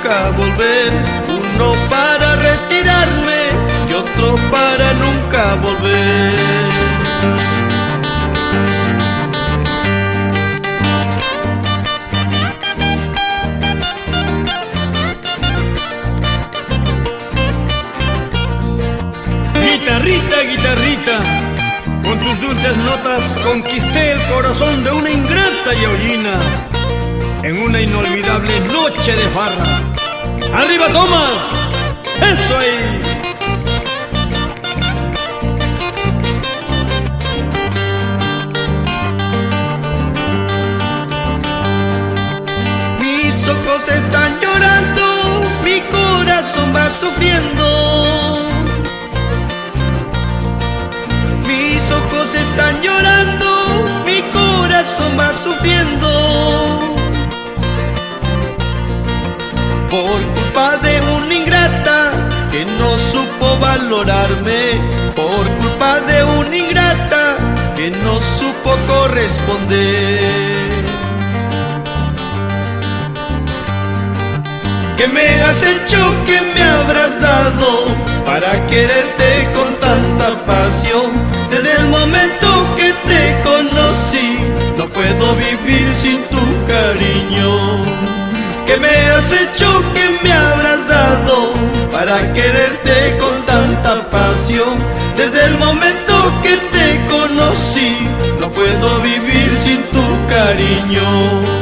nunca volver, uno para retirarme y otro para nunca volver. Guitarrita, guitarrita, con tus dulces notas conquisté el corazón de una ingrata yaollina en una inolvidable noche de farra. ¡Arriba, Tomás! ¡Eso ahí! Mis ojos están llorando, mi corazón va sufriendo. Mis ojos están llorando, mi corazón va sufriendo. Por culpa de una ingrata que no supo valorarme, por culpa de una ingrata que no supo corresponder. ¿Qué me has hecho? ¿Qué me habrás dado para quererte con tanta pasión? Desde el momento que te conocí, no puedo vivir sin tu cariño. ¿Qué me has hecho? ¿Qué me habrás dado para quererte con tanta pasión? Desde el momento que te conocí, no puedo vivir sin tu cariño.